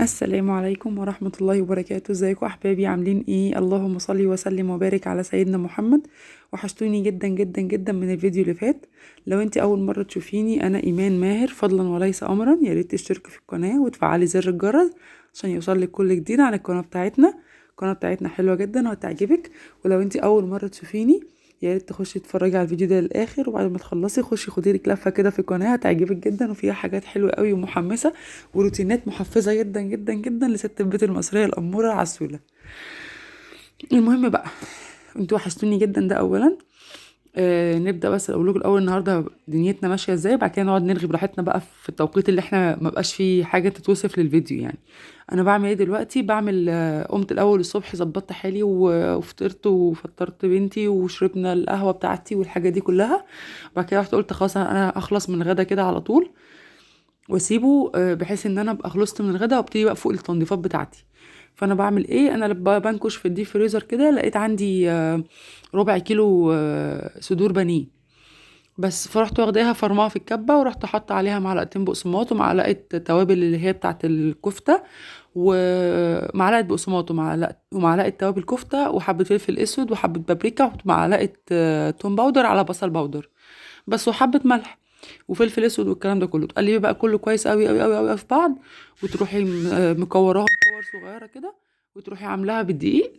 السلام عليكم ورحمة الله وبركاته. ازيكم احبابي؟ عاملين ايه؟ اللهم صل وسلم وبارك على سيدنا محمد. وحشتوني جدا جدا جدا من الفيديو اللي فات. لو انت اول مرة تشوفيني، انا ايمان ماهر، فضلا وليس امرا. يا ريت تشتركي في القناة وتفعلي زر الجرس عشان يوصلك كل جديد عن القناة بتاعتنا. القناة بتاعتنا حلوة جدا وهتعجبك. ولو انت اول مرة تشوفيني، يا ريت تخشي تتفرجي على الفيديو ده للاخر، وبعد ما تخلصي خشي خدي لك لفه كده في القناه، هتعجبك جدا وفيها حاجات حلوه قوي ومحمسه وروتينات محفزه جدا جدا جدا لست البيت المصريه الاموره العسوله. المهم بقى، انتوا وحشتوني جدا، ده اولا. نبدا بس اقول لكم الاول النهارده دنيتنا ماشيه ازاي، بعد كده نقعد نرغي براحتنا بقى في التوقيت اللي احنا ما بقاش فيه حاجه تتوصف للفيديو يعني. انا بعمل ايه دلوقتي؟ بعمل قمت الاول الصبح، ظبطت حالي وفطرت وفطرت بنتي وشربنا القهوه بتاعتي والحاجه دي كلها. بعد كده رحت قلت خلاص انا اخلص من الغدا كده على طول واسيبه، بحيث ان انا ابقى خلصت من الغدا وابتدي بقى فوق التنظيفات بتاعتي. فانا بعمل ايه؟ انا بنكش في الديب فريزر كده، لقيت عندي ربع كيلو صدور بانيه بس. فرحت واخداها فرماها في الكبه، ورحت حاطه عليها معلقتين بقسماط ومعلقه توابل اللي هي بتاعه الكفته، ومعلقه بقسماط ومعلقه توابل كفته وحبه فلفل اسود وحبه بابريكا ومعلقه توم باودر على بصل باودر بس، وحبه ملح وفلفل اسود والكلام ده كله. تقلبي بقى كله كويس قوي قوي قوي قوي في بعض، وتروحي مكوراها بكور صغيره كده، وتروحي عاملاها بالدقيق،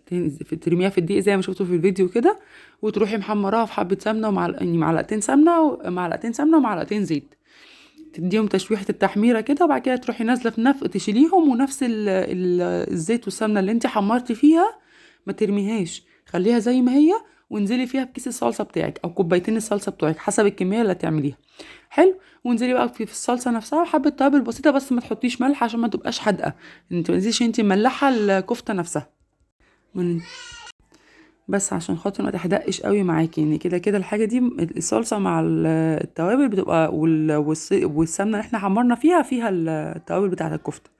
ترميها في الدقيق زي ما شفتوا في الفيديو كده، وتروحي محمراها في حبه سمنه يعني معلقتين سمنه ومعلقتين سمنه ومعلقتين زيت، تديهم تشويحه التحميره كده. وبعد كده تروحي نازله في تشيليهم، ونفس الزيت والسمنه اللي انت حمرتي فيها ما ترميهاش، خليها زي ما هي، وانزلي فيها بكيس الصلصه بتاعك او كوبايتين الصلصه بتوعك حسب الكميه اللي هتعمليها. حلو. وانزلي بقى في الصلصه نفسها حبه توابل بسيطه، بس ما تحطيش ملح عشان ما تبقاش حادقه. انت ما تنسيش انت مملحه الكفته نفسها من بس عشان خاطر ما تحدقش قوي معاكي، يعني كده كده الحاجه دي الصلصه مع التوابل بتبقى والسمنه اللي احنا حمرنا فيها التوابل بتاعه الكفته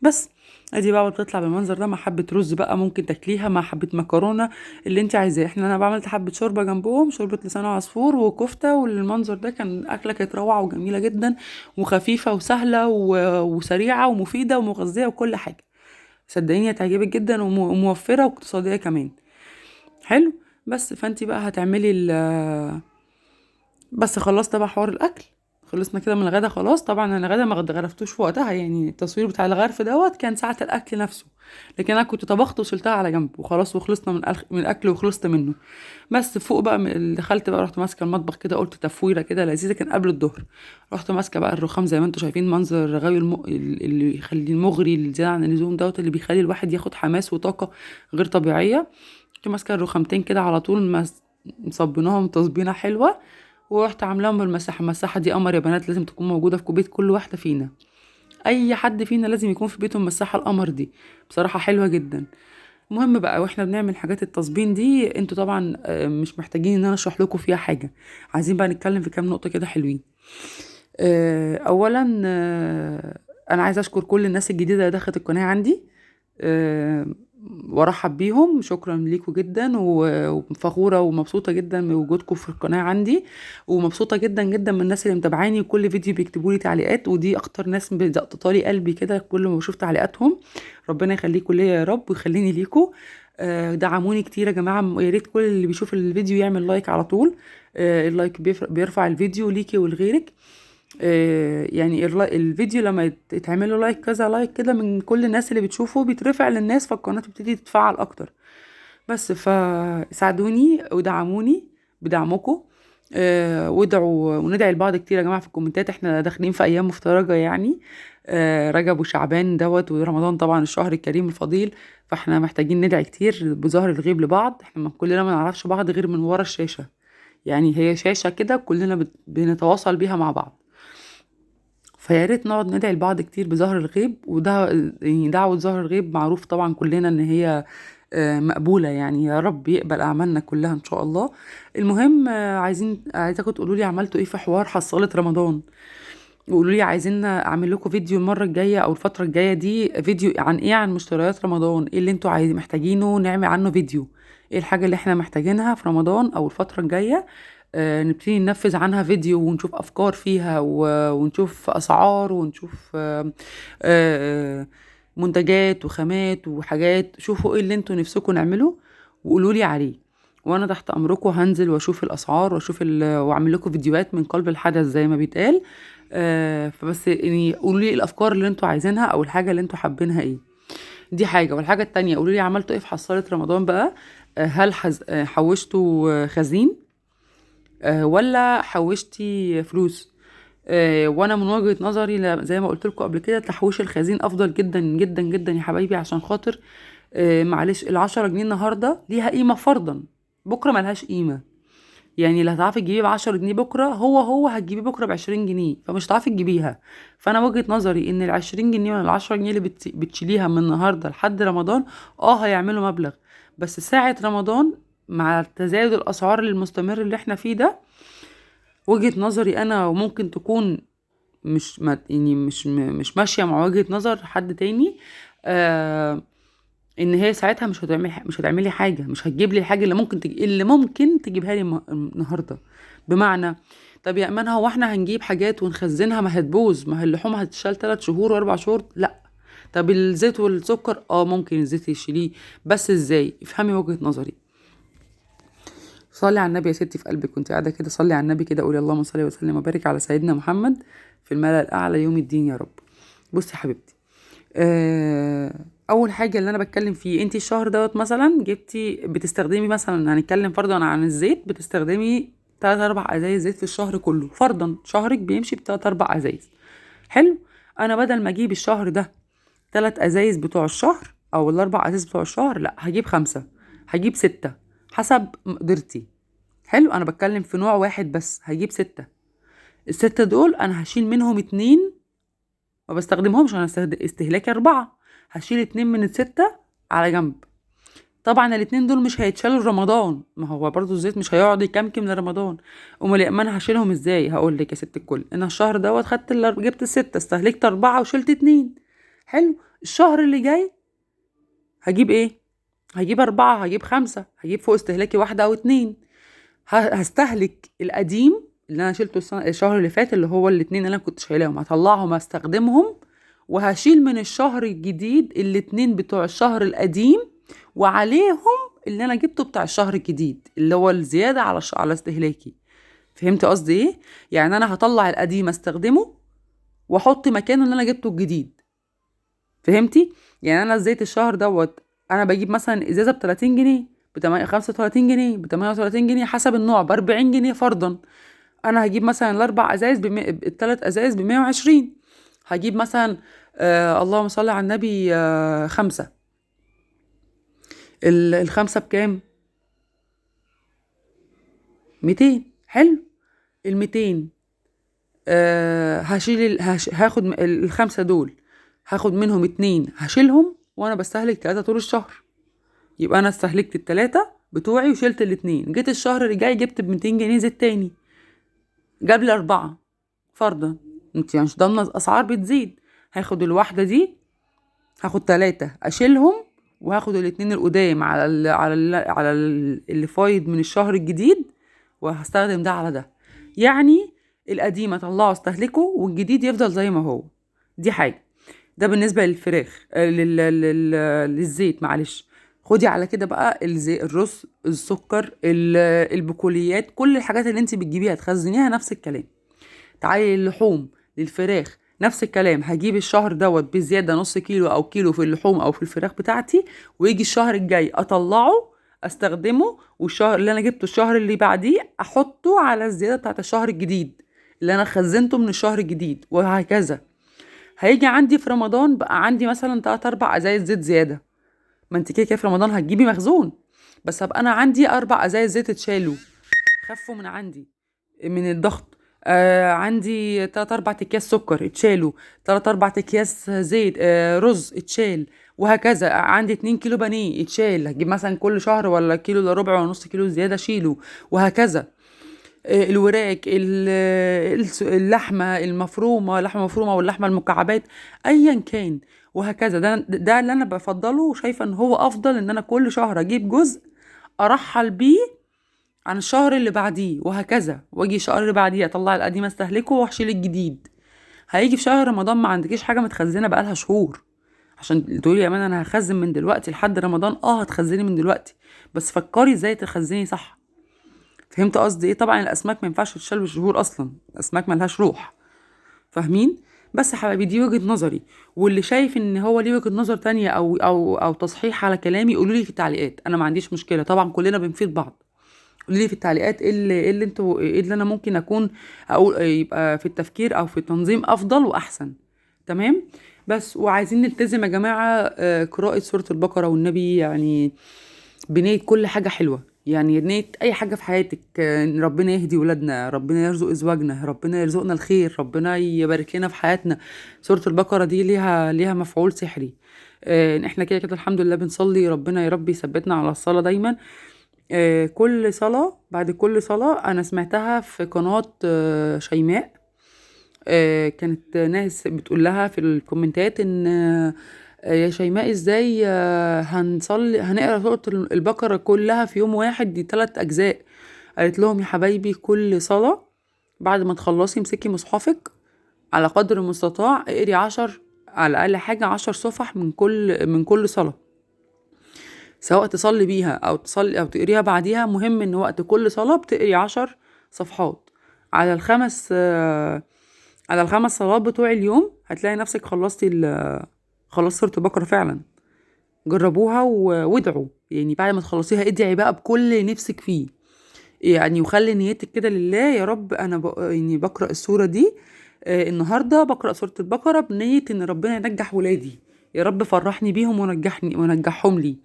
بس. ادي بقى بتطلع بالمنظر ده، مع حبه رز بقى ممكن تاكليها مع حبه مكرونه اللي انت عايزاه. انا بعملت حبه شوربه جنبهم، شوربه لسان عصفور وكفته، والمنظر ده كان اكله كانت روعه وجميله جدا وخفيفه وسهله وسريعه ومفيده ومغذيه وكل حاجه. صدقيني هتعجبك جدا وموفره واقتصاديه كمان. حلو. بس فانتي بقى هتعملي بس خلصت بقى حوار الاكل، خلصنا كده من الغدا خلاص. طبعا انا الغدا ما غرفتوش في وقتها، يعني التصوير بتاع الغرف دوت كان ساعة الاكل نفسه، لكن انا كنت طبخت وشلتها على جنب وخلاص، وخلصنا من الاكل وخلصت منه. بس فوق بقى دخلت بقى، رحت ماسكه المطبخ كده، قلت تفويره كده لذيذه، كان قبل الظهر. رحت ماسكه بقى الرخام زي ما انتم شايفين، منظر رغاوي اللي يخلي المغري اللي زياده عن اللزوم دوت، اللي بيخلي الواحد ياخد حماس وطاقه غير طبيعيه. كنت ماسكه الرخامتين كده على طول، مصبناهم تصبينه حلوه، ورحت عاملاهم بالمساحه. المساحه دي قمر يا بنات، لازم تكون موجوده في بيت كل واحده فينا. اي حد فينا لازم يكون في بيته المساحه القمر دي، بصراحه حلوه جدا. المهم بقى، واحنا بنعمل حاجات التصبين دي، انتوا طبعا مش محتاجين ان انا اشرح لكم فيها حاجه. عايزين بقى نتكلم في كام نقطه كده حلوين. اولا، انا عايزه اشكر كل الناس الجديده اللي دخلت القناه عندي، آه، وارحب بيهم. شكرا ليكم جدا، وفخوره ومبسوطه جدا من وجودكم في القناه عندي، ومبسوطه جدا جدا من الناس اللي متابعاني، وكل فيديو بيكتبوا لي تعليقات، ودي اكتر ناس بتقطع قلبي كده كل ما بشوف تعليقاتهم. ربنا يخليكم ليا يا رب ويخليني ليكم. دعموني كتير يا جماعه، يا ريت كل اللي بيشوف الفيديو يعمل لايك على طول. اللايك بيرفع الفيديو ليكي ولغيرك. يعني الفيديو لما يتعمل له لايك، كذا لايك كده من كل الناس اللي بتشوفه، بيترفع للناس، فالقناة تبتدي تتفعل اكتر. بس فساعدوني ودعموني بدعمكم. وادعوا وندعي لبعض كتير يا جماعة في الكومنتات. احنا داخلين في ايام مفترجة يعني، رجب وشعبان دوت ورمضان طبعا الشهر الكريم الفضيل، فاحنا محتاجين ندعي كتير بظهر الغيب لبعض. احنا كلنا ما نعرفش بعض غير من ورا الشاشة، يعني هي شاشة كده كلنا بنتواصل بيها مع بعض. فيا ريت نقعد ندعي لبعض كتير بظهر الغيب، وده يعني دعوة ظهر الغيب معروف طبعا كلنا ان هي مقبولة، يعني يا رب يقبل أعمالنا كلها إن شاء الله. المهم، عايزاكم تقولوا لي عملتوا إيه في حوار حصالة رمضان، وقولوا لي عايزين أعمل لكم فيديو المرة الجاية أو الفترة الجاية دي، فيديو عن إيه؟ عن مشتريات رمضان، إيه اللي أنتوا محتاجينه نعمل عنه فيديو، إيه الحاجة اللي إحنا محتاجينها في رمضان أو الفترة الجاية. نبتدي ننفذ عنها فيديو ونشوف أفكار فيها ونشوف أسعار ونشوف منتجات وخامات وحاجات. شوفوا ايه اللي انتوا نفسكم نعمله وقولوا لي عليه، وانا تحت امركم هنزل واشوف الاسعار واعمل لكم فيديوهات من قلب الحدث زي ما بيتقال. فبس يعني قولوا لي الافكار اللي انتوا عايزينها او الحاجه اللي انتوا حابينها ايه. دي حاجه. والحاجه التانية قولوا لي عملتوا ايه في حصاله رمضان بقى. هل حوشتوا خزين ولا حوشتي فلوس؟ وانا من وجهة نظري زي ما قلت لكم قبل كده تحويش الخزين افضل جدا جدا جدا يا حبايبي، عشان خاطر معلش ال10 جنيه النهارده ليها قيمه فرضا، بكره ملهاش قيمه. يعني اللي هتعرفي تجيبيه ب10 جنيه بكره هو هتجيبيه بكره ب20 جنيه، فمش هتعرفي تجيبيها. فانا وجهة نظري ان ال20 جنيه ولا ال10 جنيه اللي بتشيليها من النهارده لحد رمضان هيعملوا مبلغ. بس ساعة رمضان مع تزايد الاسعار المستمر اللي احنا فيه ده، وجهة نظري انا وممكن تكون مش ما يعني مش ماشيه مع وجهة نظر حد تاني، ان هي ساعتها مش هتعملي حاجه، مش هتجيب لي الحاجه اللي ممكن تجيبها لي النهارده. بمعنى، طب يا امان هو احنا هنجيب حاجات ونخزنها ما هتبوظ؟ ما هي اللحوم هتشال 3 شهور و4 شهور؟ لا. طب الزيت والسكر ممكن الزيت يشيليه، بس ازاي؟ افهمي وجهة نظري. صلي على النبي يا ستي في قلبك وانت قاعده كده، صلي على النبي كده، قولي اللهم صل وسلم وبارك على سيدنا محمد في الملأ الاعلى يوم الدين يا رب. بصي يا حبيبتي، اول حاجه اللي انا بتكلم فيه، انت الشهر دوت مثلا بتستخدمي مثلا، هنتكلم فرضا عن الزيت، بتستخدمي 3-4 ازايز زيت في الشهر كله. فرضا شهرك بيمشي ب3-4 ازايز. حلو. انا بدل ما اجيب الشهر ده 3 ازايز بتوع الشهر او ال4 ازايز بتوع الشهر، لا هجيب 5، هجيب 6 حسب مقدرتي. حلو. انا بتكلم في نوع واحد بس، هجيب 6. ال6 دول انا هشيل منهم 2 ما بستخدمهمش، انا استهلاكي 4. هشيل 2 من ال6 على جنب. طبعا ال2 دول مش هيتشالوا لرمضان، ما هو برضو الزيت مش هيقعد يكمكم لرمضان. امال انا هشيلهم ازاي؟ هقول لك يا ست الكل، انا الشهر دوت جبت ال6 استهلكت 4 وشلت 2. حلو. الشهر اللي جاي هجيب ايه؟ هجيب 4، هجيب 5، هجيب فوق استهلاكي 1 أو 2. هستهلك القديم اللي انا شلته الشهر اللي فات، اللي هو الاتنين اللي انا كنت شايلاهم، هطلعهم استخدمهم، وهشيل من الشهر الجديد الاتنين بتوع الشهر القديم، وعليهم اللي انا جبته بتاع الشهر الجديد اللي هو الزيادة على استهلاكي. فهمت قصدي ايه؟ يعني انا هطلع القديم استخدمه واحط مكانه اللي انا جبته الجديد. فهمتي؟ يعني انا زيت الشهر دوت انا بجيب مثلا ازازة ب30 جنيه، ب35 جنيه، ب38 جنيه، حسب النوع، ب40 جنيه فرضا. انا هجيب مثلا ال4 ازايز ال3 ازايز ب120. هجيب مثلا اللهم صل على النبي 5. الخمسة بكام؟ 200. حلو. ال200 هاخد ال5 دول، هاخد منهم 2 هشيلهم، وانا بستهلك 3 طول الشهر. يبقى انا استهلكت ال3 بتوعي وشلت ال2. جيت الشهر اللي جاي جبت ب200 جنيه زيت تاني، جاب لي 4 فرضا. انت يعني مش ضامنه الاسعار بتزيد. هاخد الواحده دي، هاخد 3 اشيلهم، وهاخد الاتنين القدام اللي فايض من الشهر الجديد، وهستخدم ده على ده. يعني القديم اطلعه استهلكه والجديد يفضل زي ما هو. دي حاجه. ده بالنسبه للفراخ للزيت. معلش، خدي على كده بقى الرز، السكر، البقوليات، كل الحاجات اللي انت بتجيبيها تخزنيها نفس الكلام. تعالي اللحوم، للفراخ نفس الكلام. هجيب الشهر دوت بزيادة نص كيلو أو كيلو في اللحوم أو في الفراخ بتاعتي، ويجي الشهر الجاي أطلعه أستخدمه، والشهر اللي أنا جبته الشهر اللي بعديه أحطه على الزيادة بتاعت الشهر الجديد اللي أنا خزنته من الشهر الجديد، وهكذا. هيجي عندي في رمضان بقى عندي مثلا 3-4 ازايز زيت زيادة. ما انت كده كده في رمضان هتجيبي مخزون، بس هبقى أنا عندي 4 ازايز زيت اتشالوا، خفوا من عندي من الضغط. عندي 3-4 اكياس سكر اتشالوا، 3-4 اكياس زيت رز اتشال، وهكذا. عندي 2 كيلو بانيه اتشال، هجيب مثلا كل شهر ولا كيلو الا ربع ونص كيلو زياده شيله، وهكذا. الوراك، اللحمه المفرومه، لحمه مفرومه واللحمه المكعبات، ايا كان، وهكذا. ده اللي انا بفضله وشايفه ان هو افضل، ان انا كل شهر اجيب جزء ارحل بيه عن الشهر اللي بعديه، وهكذا. واجي الشهر اللي بعديه اطلع القديم استهلكه واشيل الجديد. هيجي في شهر رمضان ما عندكيش حاجه متخزنه بقالها شهور، عشان تقولي يا امان انا هخزن من دلوقتي لحد رمضان، هتخزني من دلوقتي، بس فكري ازاي تخزني صح. فهمت قصدي ايه؟ طبعا الاسماك ما ينفعش تتشال بالشهور اصلا، الاسماك ملهاش روح، فاهمين؟ بس يا حبايبي دي وجهة نظري، واللي شايف ان هو ليه وجهة نظر تانية او تصحيح على كلامي قولوا لي في التعليقات، انا ما عنديش مشكلة، طبعا كلنا بنفيد بعض. قولي لي في التعليقات إيه اللي انتوا، ايه اللي انا ممكن اكون اقول يبقى في التفكير او في التنظيم افضل واحسن. تمام. بس وعايزين نلتزم يا جماعة قراءة سورة البقرة والنبي، يعني بنية كل حاجة حلوة، يعني بنية أي حاجة في حياتك، إن ربنا يهدي ولادنا، ربنا يرزق أزواجنا، ربنا يرزقنا الخير، ربنا يبارك لنا في حياتنا. سورة البقرة دي ليها مفعول سحري. إن احنا كده كده الحمد لله بنصلي، ربنا يا رب يثبتنا على الصلاة دايما. كل صلاة، بعد كل صلاة أنا سمعتها في قناة شيماء، كانت ناس بتقول لها في الكومنتات ان يا شيماء ازاي هنقرا سورة البقرة كلها في يوم واحد، دي 3 اجزاء. قالت لهم يا حبايبي كل صلاة بعد ما تخلصي امسكي مصحفك، على قدر المستطاع اقري 10، على الاقل حاجة 10 صفح من كل صلاة، سواء تصلي بيها او تصلي او تقريها بعديها، مهم ان وقت كل صلاة بتقري 10 صفحات على الخمس صلوات بتوع اليوم. هتلاقي نفسك خلصت سورة البقرة فعلا. جربوها وادعوا، يعني بعد ما تخلصيها ادعي بقى بكل نفسك فيه، يعني وخلي نيتك كده لله، يا رب انا يعني بقرأ السورة دي النهارده بقرأ سورة البقرة بنية ان ربنا ينجح ولادي، يا رب فرحني بيهم ونجحهم لي.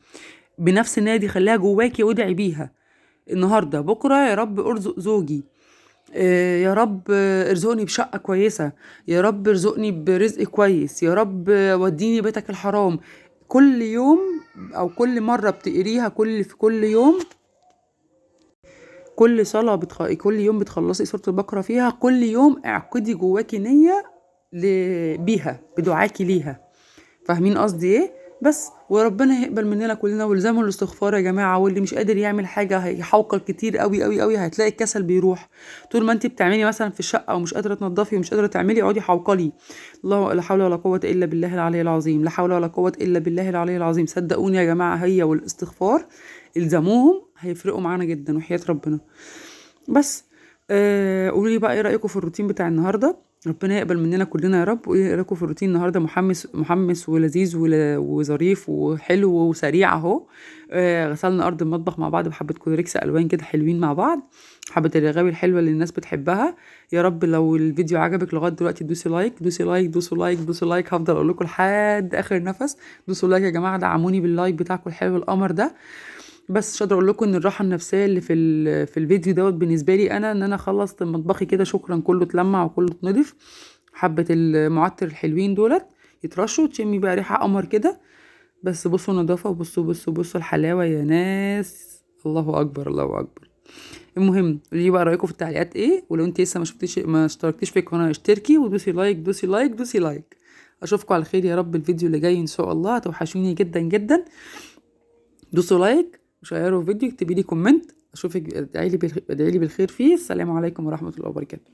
بنفس النية دي خليها جواكي وادعي بيها النهارده. بكره يا رب ارزق زوجي، يا رب ارزقني بشقة كويسة، يا رب ارزقني برزق كويس، يا رب وديني بيتك الحرام. كل يوم او كل مرة بتقريها، في كل يوم، كل صلاة كل يوم بتخلصي سورة البقرة فيها، كل يوم اعقدي جواكي نية بيها بدعاكي ليها. فاهمين قصدي ايه؟ بس وربنا يقبل مننا كلنا، والزموا الاستغفار يا جماعه. واللي مش قادر يعمل حاجه هيحوقل كتير قوي قوي قوي، هتلاقي الكسل بيروح. طول ما انت بتعملي مثلا في الشقه ومش قادره تنضفي ومش قادره تعملي، اقعدي حوقلي الله، لا حول ولا قوه الا بالله العلي العظيم، لا حول ولا قوه الا بالله العلي العظيم. صدقوني يا جماعه، هي والاستغفار الزموهم هيفرقوا معانا جدا وحياه ربنا. بس قولوا لي بقى ايه رايكم في الروتين بتاع النهارده؟ ربنا يقبل مننا كلنا يا رب. وايه رايكم في الروتين النهارده؟ محمس ولذيذ وظريف وحلو وسريع اهو. غسلنا ارض المطبخ مع بعض بحبه كلوريكس الوان كده حلوين مع بعض، حبه الرغاوي الحلوه اللي الناس بتحبها. يا رب لو الفيديو عجبك لغايه دلوقتي دوسي لايك دوسي لايك دوسي لايك دوسي لايك، هفضل اقول لكم لحد اخر نفس دوسوا لايك يا جماعه، دعموني باللايك بتاعكم الحلو القمر ده. بس مش قادره اقول لكم ان الراحه النفسيه اللي في الفيديو دوت بالنسبه لي انا، ان انا خلصت مطبخي كده شكرا، كله اتلمع وكله اتنضف. حبه المعطر الحلوين دولت يترشوا تشمي بقى ريحه قمر كده. بس بصوا النظافه، وبصوا بصوا بصوا الحلاوه يا ناس، الله اكبر الله اكبر. المهم قولي بقى رايكم في التعليقات ايه، ولو انت لسه ما اشتركتيش في القناه اشتركي ودوسي لايك دوسي لايك دوسي لايك. اشوفكم على خير يا رب الفيديو اللي جاي ان شاء الله، هتوحشوني جدا جدا. دوسوا لايك وشيروا الفيديو، اكتبي لي كومنت اشوفك، ادعي لي بالخير فيه. السلام عليكم ورحمة الله وبركاته.